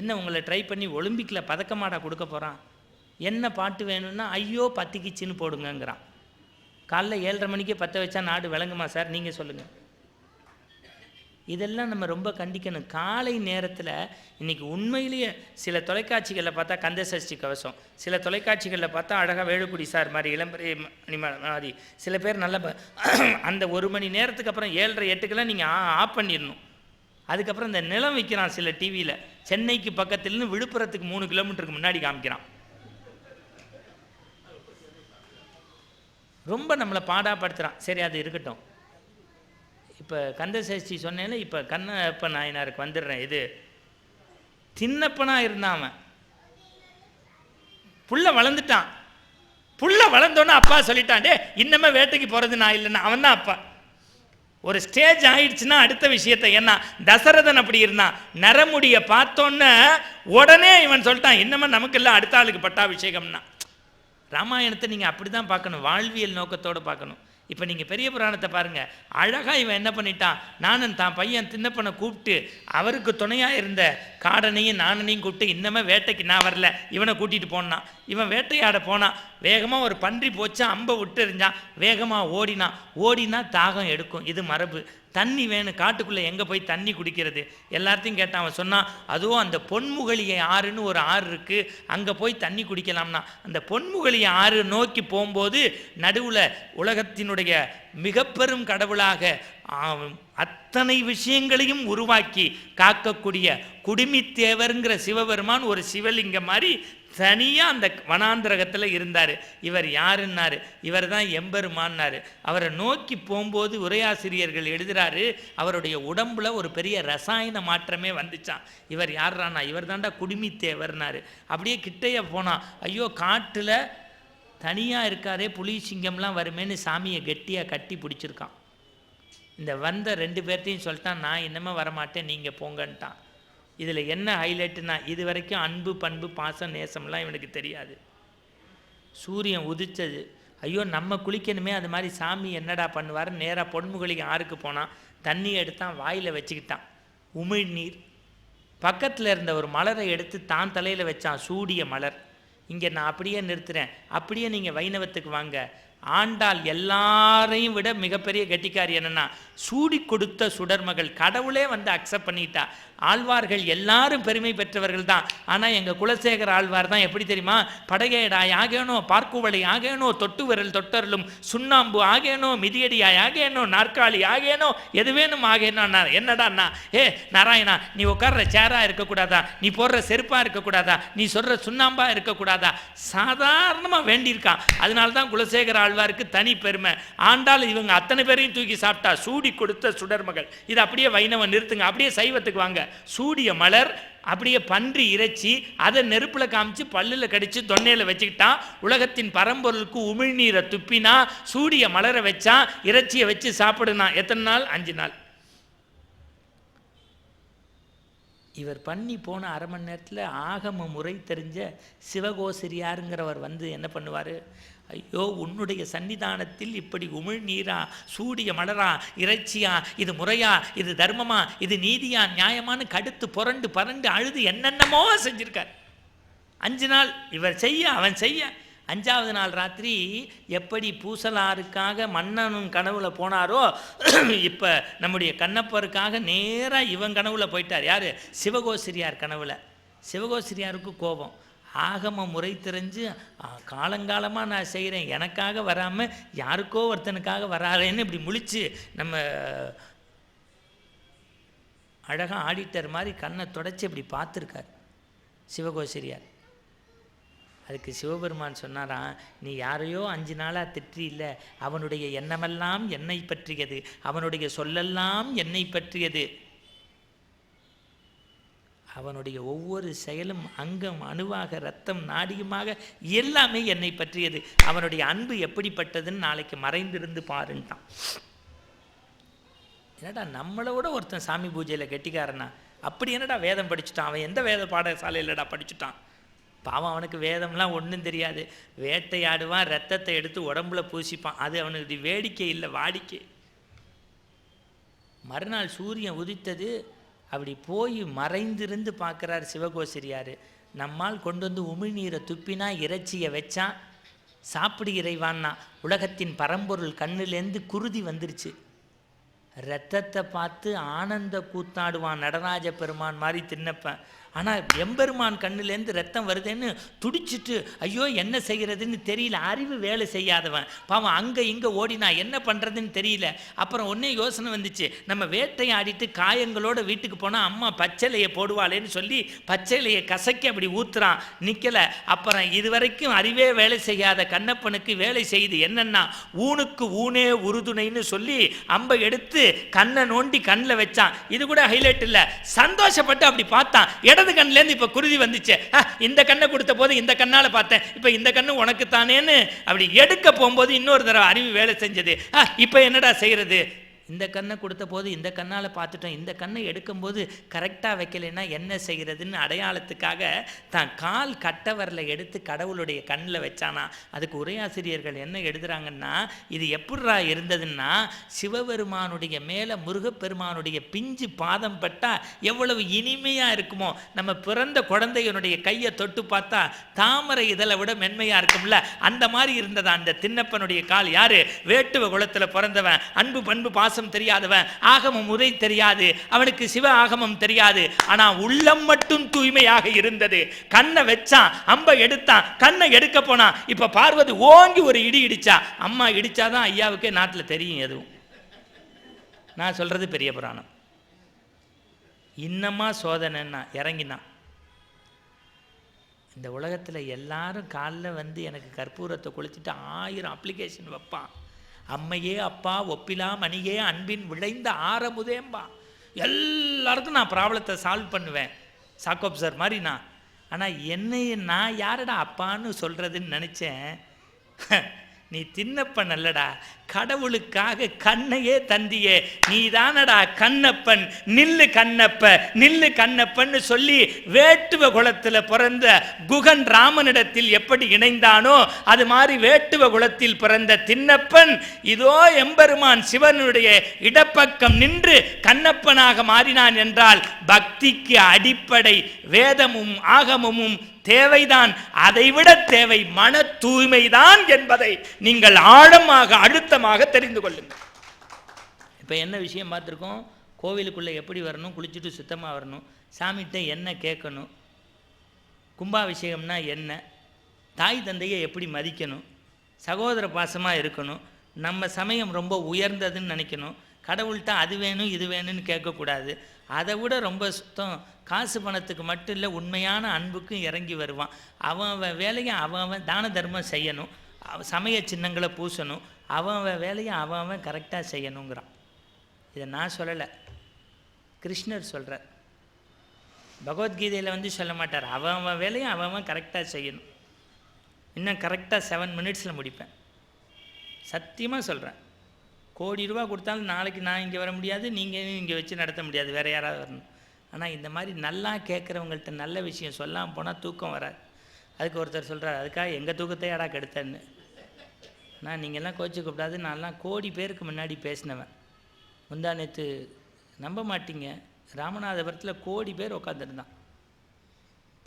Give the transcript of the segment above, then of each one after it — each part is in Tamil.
என்ன உங்களை ட்ரை பண்ணி ஒலிம்பிக்கில் பதக்கமாடா கொடுக்க போகிறான்? என்ன பாட்டு வேணும்னா ஐயோ பத்திக்கிச்சின்னு போடுங்கங்கிறான். காலைல 7:30 மணிக்கே பற்ற வச்சா நாடு விளங்குமா சார்? நீங்கள் சொல்லுங்கள். இதெல்லாம் நம்ம ரொம்ப கண்டிக்கணும். காலை நேரத்தில் இன்றைக்கி உண்மையிலேயே சில தொலைக்காட்சிகளில் பார்த்தா கந்தசஷ்டி கவசம், சில தொலைக்காட்சிகளில் பார்த்தா அழகாக வேலுக்குடி சார் மாதிரி இளம்பெரிய மாதிரி சில பேர் நல்ல அந்த 1 மணி நேரத்துக்கு அப்புறம் 7:30 8க்கெல்லாம் நீங்கள் ஆஃப் பண்ணிடணும். அதுக்கப்புறம் இந்த நிலம் விற்கிறான் சில டிவியில், சென்னைக்கு பக்கத்துலேருந்து விழுப்புரத்துக்கு 3 கிலோமீட்டருக்கு முன்னாடி காமிக்கிறான். ரொம்ப நம்மளை பாடாப்படுத்துகிறான். சரி, அது இருக்கட்டும். இப்போ கந்தசஷ்டி சொன்னேன்னு இப்போ கண்ணப்ப நாயனாருக்கு வந்துடுறேன். இது தின்னப்பனாக இருந்தான். அவன் புள்ள வளர்ந்துட்டான். புள்ள வளர்ந்தோன்னே அப்பா சொல்லிட்டான், டே இன்னமே வேட்டைக்கு போகிறது நான் இல்லைன்னா. அவன் தான் அப்பா. ஒரு ஸ்டேஜ் ஆயிடுச்சுன்னா அடுத்த விஷயத்தை, ஏன்னா தசரதன் அப்படி இருந்தான். நரமுடியை பார்த்தோன்னே உடனே இவன் சொல்லிட்டான், இன்னமே நமக்கு இல்லை அடுத்த ஆளுக்கு பட்டாபிஷேகம்னா. ராமாயணத்தை நீங்கள் அப்படி தான் பார்க்கணும், வாழ்வியல் நோக்கத்தோடு பார்க்கணும். இப்போ நீங்கள் பெரிய புராணத்தை பாருங்கள், அழகாக இவன் என்ன பண்ணிட்டான், நானன் தான் பையன் தின்னப்பனை கூப்பிட்டு அவருக்கு துணையாக இருந்த காடனையும் நானனையும் கூப்பிட்டு இன்னமே வேட்டைக்கு நான் வரல இவனை கூட்டிகிட்டு போனான். இவன் வேட்டையாட போனான். வேகமாக ஒரு பன்றி போச்சா, அம்பை விட்டு எறிஞ்சான். வேகமாக ஓடினா தாகம் எடுக்கும், இது மரபு. தண்ணி வேணும், காட்டுக்குள்ளே எங்கே போய் தண்ணி குடிக்கிறது? எல்லாத்தையும் கேட்டான். அவன் சொன்னான், அதுவும் அந்த பொன்முகலியை ஆறுன்னு ஒரு ஆறு இருக்குது, அங்கே போய் தண்ணி குடிக்கலாம்னா. அந்த பொன்முகலியை ஆறு நோக்கி போகும்போது நடுவில் உலகத்தினுடைய மிக பெரும் கடவுளாக அத்தனை விஷயங்களையும் உருவாக்கி காக்கக்கூடிய குடுமித்தேவருங்கிற சிவபெருமான் ஒரு சிவலிங்கம் மாதிரி தனியாக அந்த வனாந்திரகத்தில் இருந்தார். இவர் யாருன்னாரு, இவர் தான் எம்பெருமான்னாரு. அவரை நோக்கி போகும்போது உரையாசிரியர்கள் எழுதுகிறாரு, அவருடைய உடம்புல ஒரு பெரிய ரசாயன மாற்றமே வந்துச்சான். இவர் யார்றானா, இவர் தாண்டா குடுமித்தேவர்னாரு. அப்படியே கிட்டையே போனான். ஐயோ காட்டில் தனியாக இருக்காரே, புலி சிங்கம்லாம் வருமேன்னு சாமியை கெட்டியாக கட்டி பிடிச்சிருக்கான். இந்த வந்த 2 பேர்த்தையும் சொல்லிட்டான், நான் இன்னமே வரமாட்டேன், நீங்கள் போங்கன்ட்டான். இதில் என்ன ஹைலைட்டுனா, இது வரைக்கும் அன்பு பண்பு பாசம் நேசம்லாம் இவனுக்கு தெரியாது. சூரியன் உதிச்சது, ஐயோ நம்ம குளிக்கணுமே, அது மாதிரி சாமி என்னடா பண்ணுவார், நேராக பொன்முகலிக்கு ஆறுக்கு போனான். தண்ணி எடுத்தான், வாயில் வச்சுக்கிட்டான். உமிழ்நீர். பக்கத்தில் இருந்த ஒரு மலரை எடுத்து தான் தலையில் வச்சான், சூடிய மலர். இங்கே நான் அப்படியே நிறுத்துகிறேன், அப்படியே நீங்கள் வைணவத்துக்கு வாங்க. ஆண்டாள் எல்லாரையும் விட மிகப்பெரிய கெட்டிக்காரி என்னன்னா, சூடி கொடுத்த சுடர்மகள். கடவுளே வந்து அக்செப்ட் பண்ணிட்டா. ஆழ்வார்கள் எல்லாரும் பெருமை பெற்றவர்கள் தான். ஆனால் எங்கள் குலசேகர ஆழ்வார் தான் எப்படி தெரியுமா, படையேடாய் ஆகேனோ, பார்க்குவளை ஆகேனோ, தொட்டு விரல் தொட்டரலும் சுண்ணாம்பு ஆகேனோ, மிதியடியாய் ஆகேனோ, நாற்காலி ஆகேனோ, எது வேணும் ஆகேனோன்னா. என்னடாண்ணா, நாராயணா நீ உட்கார்ற சேராக இருக்கக்கூடாதா, நீ போடுற செருப்பாக இருக்கக்கூடாதா, நீ சொல்கிற சுண்ணாம்பாக இருக்கக்கூடாதா? சாதாரணமாக வேண்டியிருக்கான். அதனால தான் குலசேகர ஆழ்வாருக்கு தனி பெருமை. ஆண்டாள் இவங்க அத்தனை பேரையும் தூக்கி சாப்பிட்டா, சூடி கொடுத்த சுடர்மகள். இது அப்படியே வைணவன் நிறுத்துங்க, அப்படியே சைவத்துக்கு வாங்க. சூடிய மலர், அப்படியே பன்றி இறைச்சி, அதை நெருப்பில் காமிச்சு பல்லில் கடிச்சு தொன்னையில் வச்சுக்கிட்டான். உலகத்தின் பரம்பொருளுக்கு உமிழ்நீரை துப்பினா, சூடிய மலரை வச்சா, இறைச்சியை வச்சு சாப்பிடுனா. எத்தனை நாள்? 5 நாள். இவர் பண்ணி போன 1/2 மணி நேரத்தில் ஆகம முறை தெரிஞ்ச சிவகோசிரியாருங்கிறவர் வந்து என்ன பண்ணுவார், ஐயோ உன்னுடைய சன்னிதானத்தில் இப்படி உமிழ்நீரா, சூடிய மலரா, இறைச்சியா, இது முறையா, இது தர்மமா, இது நீதியா, நியாயமானு கடுத்து புரண்டு அழுது என்னென்னமோ செஞ்சிருக்கார். 5 நாள் இவர் செய்ய, அவன் செய்ய. 5ஆவது நாள் ராத்திரி எப்படி பூசலாருக்காக மன்னனும் கனவுல போனாரோ, இப்போ நம்முடைய கண்ணப்பருக்காக நேராக இவன் கனவுல போயிட்டார். யார்? சிவகோசிரியார் கனவுல. சிவகோசிரியாருக்கு கோபம். ஆகம முறை தெரிஞ்சு காலங்காலமாக நான் செய்கிறேன், எனக்காக வராமல் யாருக்கோ ஒருத்தனுக்காக வராறேன்னு இப்படி முழிச்சு நம்ம அழகாக ஆடிட்டர் மாதிரி கண்ணை தொடச்சி இப்படி பார்த்துருக்கார் சிவகோசிரியார். அதுக்கு சிவபெருமான் சொன்னாராம், நீ யாரையோ 5 நாளாக திட்டி இல்லை, அவனுடைய எண்ணமெல்லாம் என்னை பற்றியது, அவனுடைய சொல்லெல்லாம் என்னை பற்றியது, அவனுடைய ஒவ்வொரு செயலும் அங்கம் அணுவாக இரத்தம் நாடியுமாக எல்லாமே என்னை பற்றியது, அவனுடைய அன்பு எப்படிப்பட்டதுன்னு நாளைக்கு மறைந்திருந்து பாருன்ட்டான். என்னடா நம்மளோட ஒருத்தன் சாமி பூஜையில் கெட்டிக்காரனா? அப்படி என்னடா வேதம் படிச்சுட்டான்? அவன் எந்த வேத பாடசாலையிலடா படிச்சுட்டான்? பாவம், அவனுக்கு வேதம்லாம் ஒன்றும் தெரியாது. வேட்டையாடுவான், ரத்தத்தை எடுத்து உடம்புல பூசிப்பான். அது அவனுக்கு வேடிக்கை இல்லை, வாடிக்கை. மறுநாள் சூரியன் உதித்தது. அப்படி போய் மறைந்திருந்து பார்க்குறார் சிவகோசிரியார். நம்மால் கொண்டு வந்து உமிழ்நீரை துப்பினா இறைச்சியை வச்சான், சாப்பிடு இறைவான்னா. உலகத்தின் பரம்பொருள் கண்ணுலேருந்து குருதி வந்துருச்சு. இரத்தத்தை பார்த்து ஆனந்த கூத்தாடுவான் நடராஜ பெருமான் மாதிரி தின்னப்பன். ஆனால் எம்பெருமான் கண்ணுலேருந்து ரத்தம் வருதுன்னு துடிச்சிட்டு ஐயோ என்ன செய்கிறதுன்னு தெரியல. அறிவு வேலை செய்யாதவன் பாவம் அங்கே இங்கே ஓடினா என்ன பண்ணுறதுன்னு தெரியல. அப்புறம் ஒன்றே யோசனை வந்துச்சு, நம்ம வேட்டையாடிட்டு காயங்களோட வீட்டுக்கு போனால் அம்மா பச்சைலையை போடுவாளேன்னு சொல்லி பச்சைலையை கசக்கி அப்படி ஊத்துறான், நிற்கலை. அப்புறம் இதுவரைக்கும் அறிவே வேலை செய்யாத கண்ணப்பனுக்கு வேலை செய்து என்னன்னா ஊனுக்கு ஊனே உறுதுணைன்னு சொல்லி அம்பை எடுத்து கண்ணை நோண்டி கண்ணில் வச்சான். இது கூட ஹைலைட் இல்லை, சந்தோஷப்பட்டு அப்படி பார்த்தான். இடது கண்ணிலேருந்து இப்போ குருதி வந்துச்சு. இந்த கண்ணை கொடுத்த போது இந்த கண்ணால் பார்த்தேன், இப்போ இந்த கண்ணு உனக்கு தானேன்னு அப்படி எடுக்க போகும்போது இன்னொரு தடவை அறிவு வேலை செஞ்சது. இப்போ என்னடா செய்யறது, இந்த கண்ணை கொடுத்த போது இந்த கண்ணால் பார்த்துட்டோம், இந்த கண்ணை எடுக்கும்போது கரெக்டாக வைக்கலைன்னா என்ன செய்கிறதுன்னு அடையாளத்துக்காக தான் கால் கட்டவரில் எடுத்து கடவுளுடைய கண்ணில் வச்சானா. அதுக்கு உரையாசிரியர்கள் என்ன எழுதுகிறாங்கன்னா, இது எப்படிரா இருந்ததுன்னா சிவபெருமானுடைய மேலே முருகப்பெருமானுடைய பிஞ்சு பாதம் பட்டால் எவ்வளவு இனிமையாக இருக்குமோ, நம்ம பிறந்த குழந்தையனுடைய கையை தொட்டு பார்த்தா தாமரை இதழை விட மென்மையாக இருக்கும்ல, அந்த மாதிரி இருந்ததா அந்த திண்ணப்பனுடைய கால். யார்? வேட்டுவ குலத்தில் பிறந்தவன், அன்பு பண்பு பாசம் தெரியாதவன், ஆகமம் உரை தெரியாது, அவனுக்கு சிவ ஆகமம் தெரியாது. ஆனா உள்ளம் மட்டும் தூய்மையாக இருந்தது. கண்ணை வச்சான், அம்பை எடுத்தான், கண்ணை எடுக்க போனான். இப்ப பார்வதி ஓங்கி ஒரு இடி இடிச்சா. அம்மா இடிச்சாதான் ஐயாவுக்கே நாட்டில் தெரியும் எதுவும். நான் சொல்றது பெரிய புராணம். இன்னமா சோதனைன்னா இறங்கினான். இந்த உலகத்தில் எல்லாரும் காலில் வந்து எனக்கு கற்பூரத்தை கொளுத்திட்டு 1000 அப்ளிகேஷன் வைப்பான். அம்மையே அப்பா ஒப்பிலா மணியே அன்பின் விளைந்த ஆரமுதேம்பா. எல்லாருக்கும் நான் ப்ராப்ளத்தை சால்வ் பண்ணுவேன், சாக்கோப் சார் மாதிரி நான். ஆனால் என்னைய நான் யாரடா அப்பான்னு சொல்கிறதுன்னு நினச்சேன். நீ தின்னப்ப நல்லடா, கடவுளுக்காக கண்ணையே தந்தியே, நீ தானடா கண்ணப்பன், நில்லு கண்ணப்ப நில்லு கண்ணப்பன்னு சொல்லி வேட்டுவ குலத்தில் பிறந்த குகன் ராமனிடத்தில் எப்படி இணைந்தானோ அது மாதிரி வேட்டுவ குலத்தில் பிறந்த தின்னப்பன் இதோ எம்பெருமான் சிவனுடைய இடப்பக்கம் நின்று கண்ணப்பனாக மாறினான் என்றால் பக்திக்கு அடிப்படை வேதமும் ஆகமமும் தேவைதான். அதைவிட தேவை மன தூய்மைதான் என்பதை நீங்கள் ஆழமாக அழுத்தமாக தெரிந்து கொள்ளுங்கள். இப்போ என்ன விஷயம் பார்த்துருக்கோம், கோவிலுக்குள்ளே எப்படி வரணும், குளிச்சுட்டு சுத்தமாக வரணும், சாமிகிட்ட என்ன கேட்கணும், கும்பாபிஷேகம்னா என்ன, தாய் தந்தையை எப்படி மதிக்கணும், சகோதர பாசமாக இருக்கணும், நம்ம சமயம் ரொம்ப உயர்ந்ததுன்னு நினைக்கணும், கடவுள்கிட்ட அது வேணும் இது வேணும்னு கேட்கக்கூடாது. அதை விட ரொம்ப சுத்தம் காசு பணத்துக்கு மட்டும் இல்லை, உண்மையான அன்புக்கும் இறங்கி வருவான். அவன் வேலையை அவன் தான தர்மம் செய்யணும், சமய சின்னங்களை பூசணும், அவன் வேலையை அவன் கரெக்டாக செய்யணுங்கிறான். இதை நான் சொல்லலை, கிருஷ்ணர் சொல்கிறார். பகவத்கீதையில் வந்து சொல்ல மாட்டார், அவன் வேலையை அவன் கரெக்டாக செய்யணும். இன்னும் கரெக்டாக 7 மினிட்ஸில் முடிப்பேன், சத்தியமாக சொல்கிறேன். கோடி ரூபா கொடுத்தாலும் நாளைக்கு நான் இங்கே வர முடியாது, நீங்கள் இங்கே வச்சு நடத்த முடியாது, வேறு யாராவது வரணும். ஆனால் இந்த மாதிரி நல்லா கேட்குறவங்கள்ட்ட நல்ல விஷயம் சொல்லாமல் போனால் தூக்கம் வராது. அதுக்கு ஒருத்தர் சொல்கிறார், அதுக்காக எங்கள் தூக்கத்தை யாரா கெடுத்தேன்னு. நான் நீங்கள்லாம் கோச்சு கூப்பிடாது, நான்லாம் கோடி பேருக்கு முன்னாடி பேசினவன். முந்தா நேற்று நம்ப மாட்டீங்க, ராமநாதபுரத்தில் கோடி பேர் உட்காந்துருந்தான்.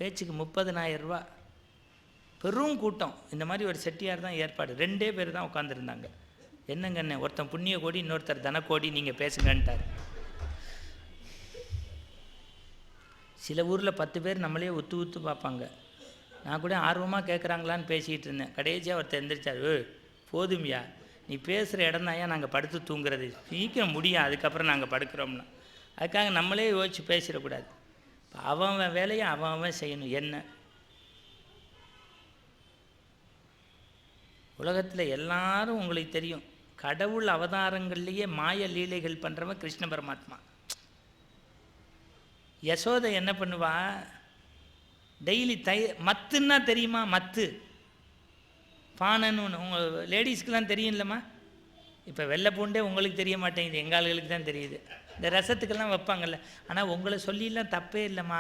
பேச்சுக்கு 30,000 ரூபா, பெரும் கூட்டம். இந்த மாதிரி ஒரு செட்டியார் தான் ஏற்பாடு, 2 பேர் தான் உட்காந்துருந்தாங்க. என்னங்கண்ணே, ஒருத்தன் புண்ணிய கோடி, இன்னொருத்தர் தனக்கோடி, நீங்கள் பேசுங்கன்ட்டார். சில ஊரில் 10 பேர் நம்மளே உத்து பார்ப்பாங்க. நான் கூட ஆர்வமாக கேட்குறாங்களான்னு பேசிகிட்டு இருந்தேன். கடைசியாக ஒருத்தர் எந்திரிச்சார், போதும்யா நீ பேசுகிற இடம் தான் ஏன் நாங்கள் படுத்து தூங்குறது, சீக்கிரம் முடியும், அதுக்கப்புறம் நாங்கள் படுக்கிறோம்னா. அதுக்காக நம்மளே யோசிச்சு பேசிடக்கூடாது. அவன் வேலையை அவன் செய்யணும். என்ன உலகத்தில் எல்லாரும் உங்களுக்கு தெரியும், கடவுள் அவதாரங்கள்லேயே மாய லீலைகள் பண்ணுறவன் கிருஷ்ண பரமாத்மா. யசோதை என்ன பண்ணுவா, டெய்லி மத்துன்னா தெரியுமா, மத்து பானைன்னு ஒன்று உங்கள் லேடிஸ்க்கெலாம் தெரியும் இல்லைம்மா. இப்போ வெள்ளை பூண்டே உங்களுக்கு தெரிய மாட்டேங்குது, எங்கள் ஆளுகளுக்கு தான் தெரியுது. இந்த ரசத்துக்கெல்லாம் வைப்பாங்கல்ல. ஆனால் உங்களை சொல்லிலாம் தப்பே இல்லைம்மா,